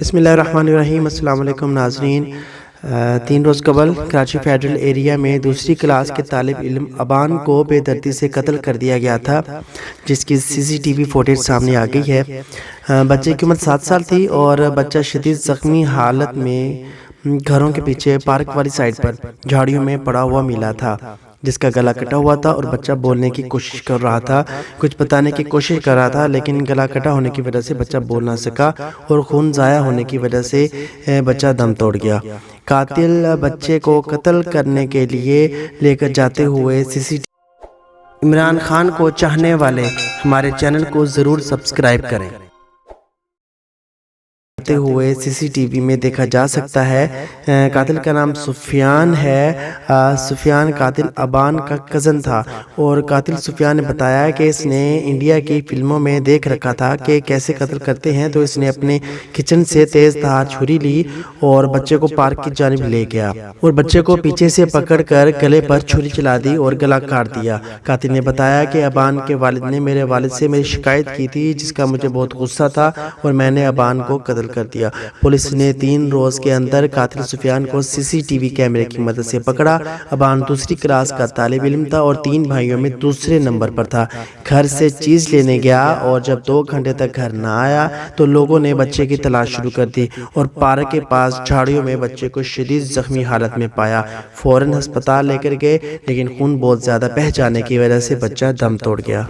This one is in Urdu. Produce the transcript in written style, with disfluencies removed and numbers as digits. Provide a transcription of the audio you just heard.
بسم اللہ الرحمن الرحیم۔ السلام علیکم ناظرین۔ 3 روز قبل کراچی فیڈرل ایریا میں دوسری کلاس کے طالب علم ابان کو بے دردی سے قتل کر دیا گیا تھا، جس کی CCTV فوٹیج سامنے آ گئی ہے۔ بچے کی عمر 7 سال تھی اور بچہ شدید زخمی حالت میں گھروں کے پیچھے پارک والی سائڈ پر جھاڑیوں میں پڑا ہوا ملا تھا، جس کا گلا کٹا ہوا تھا اور بچہ بولنے کی کوشش کر رہا تھا، کچھ بتانے کی کوشش کر رہا تھا، لیکن گلا کٹا ہونے کی وجہ سے بچہ بول نہ سکا اور خون ضائع ہونے کی وجہ سے بچہ دم توڑ گیا۔ قاتل بچے کو قتل کرنے کے لیے لے کر جاتے ہوئے عمران خان کو چاہنے والے ہمارے چینل کو ضرور سبسکرائب کریں۔ ہوئے CCTV میں دیکھا جا سکتا ہے۔ قاتل کا نام سفیان ہے۔ سفیان قاتل ابان کا کزن تھا اور قاتل سفیان نے بتایا کہ اس نے انڈیا کی فلموں میں دیکھ رکھا تھا کہ کیسے قتل کرتے ہیں، تو اس نے اپنے کچن سے تیز دھار چھری لی اور بچے کو پارک کی جانب لے گیا اور بچے کو پیچھے سے پکڑ کر گلے پر چھری چلا دی اور گلا کاٹ دیا۔ قاتل نے بتایا کہ ابان کے والد نے میرے والد سے میری شکایت کی تھی، جس کا مجھے بہت غصہ تھا اور میں نے ابان کو قتل کر دیا۔ پولیس نے 3 روز کے اندر قاتل سفیان کو CCTV کیمرے کی مدد سے پکڑا۔ ابان دوسری کلاس کا طالب علم تھا اور 3 بھائیوں میں دوسرے نمبر پر تھا۔ گھر سے چیز لینے گیا اور جب 2 گھنٹے تک گھر نہ آیا تو لوگوں نے بچے کی تلاش شروع کر دی اور پارک کے پاس جھاڑیوں میں بچے کو شدید زخمی حالت میں پایا۔ فوراً ہسپتال لے کر گئے، لیکن خون بہت زیادہ بہہ جانے کی وجہ سے بچہ دم توڑ گیا۔